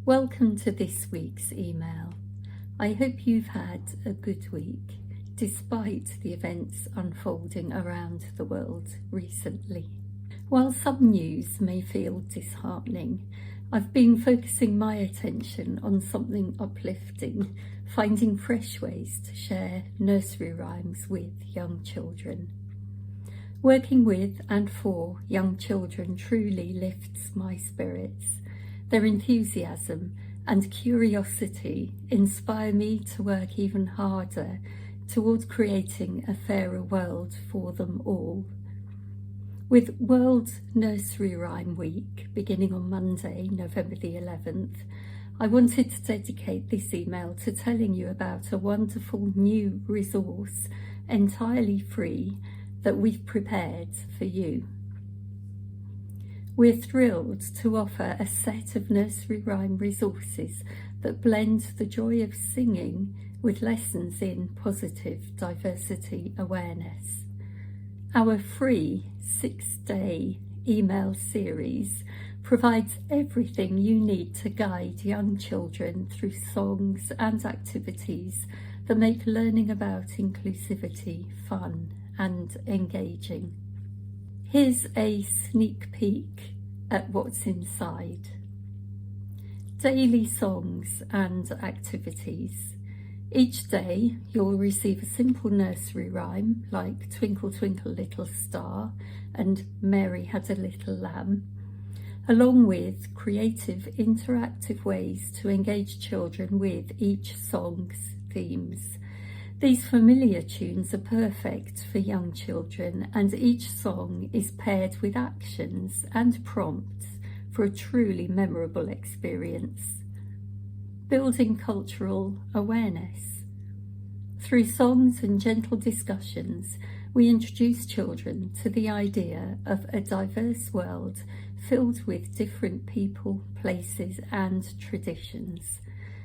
Welcome to this week's email. I hope you've had a good week, despite the events unfolding around the world recently. While some news may feel disheartening, I've been focusing my attention on something uplifting, finding fresh ways to share nursery rhymes with young children. Working with and for young children truly lifts my spirits. Their enthusiasm and curiosity inspire me to work even harder toward creating a fairer world for them all. With World Nursery Rhyme Week beginning on Monday, November the 11th, I wanted to dedicate this email to telling you about a wonderful new resource, entirely free, that we've prepared for you. We're thrilled to offer a set of nursery rhyme resources that blend the joy of singing with lessons in positive diversity awareness. Our free 6-day email series provides everything you need to guide young children through songs and activities that make learning about inclusivity fun and engaging. Here's a sneak peek at what's inside. Daily songs and activities. Each day you'll receive a simple nursery rhyme like Twinkle Twinkle Little Star and Mary Had a Little Lamb, along with creative interactive ways to engage children with each song's themes. These familiar tunes are perfect for young children, and each song is paired with actions and prompts for a truly memorable experience. Building cultural awareness. Through songs and gentle discussions, we introduce children to the idea of a diverse world filled with different people, places, and traditions.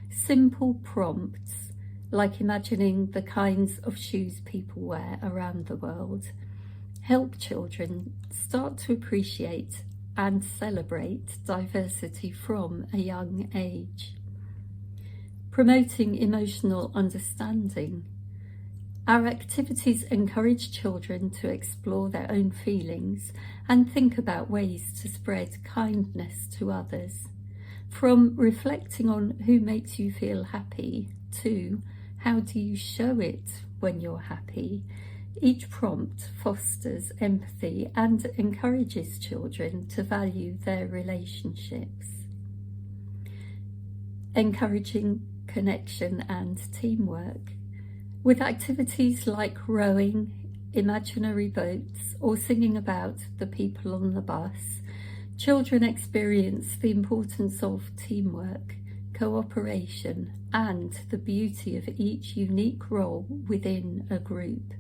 Simple prompts like imagining the kinds of shoes people wear around the world, help children start to appreciate and celebrate diversity from a young age. Promoting emotional understanding. Our activities encourage children to explore their own feelings and think about ways to spread kindness to others. From reflecting on who makes you feel happy to how do you show it when you're happy, each prompt fosters empathy and encourages children to value their relationships. Encouraging connection and teamwork. With activities like rowing, imaginary boats, or singing about the people on the bus, children experience the importance of teamwork, cooperation, and the beauty of each unique role within a group.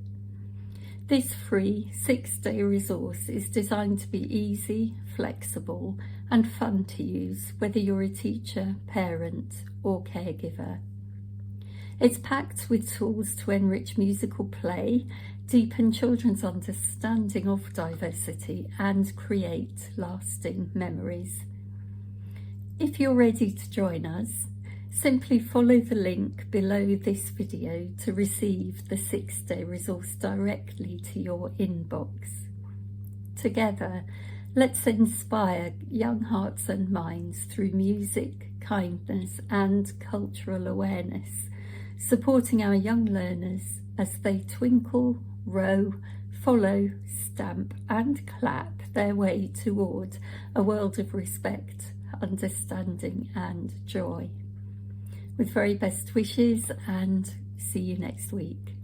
This free 6-day resource is designed to be easy, flexible, and fun to use, whether you're a teacher, parent, or caregiver. It's packed with tools to enrich musical play, deepen children's understanding of diversity, and create lasting memories. If you're ready to join us, simply follow the link below this video to receive the 6-day resource directly to your inbox. Together, let's inspire young hearts and minds through music, kindness, and cultural awareness, supporting our young learners as they twinkle, row, follow, stamp, and clap their way toward a world of respect, understanding, and joy. With very best wishes, and see you next week.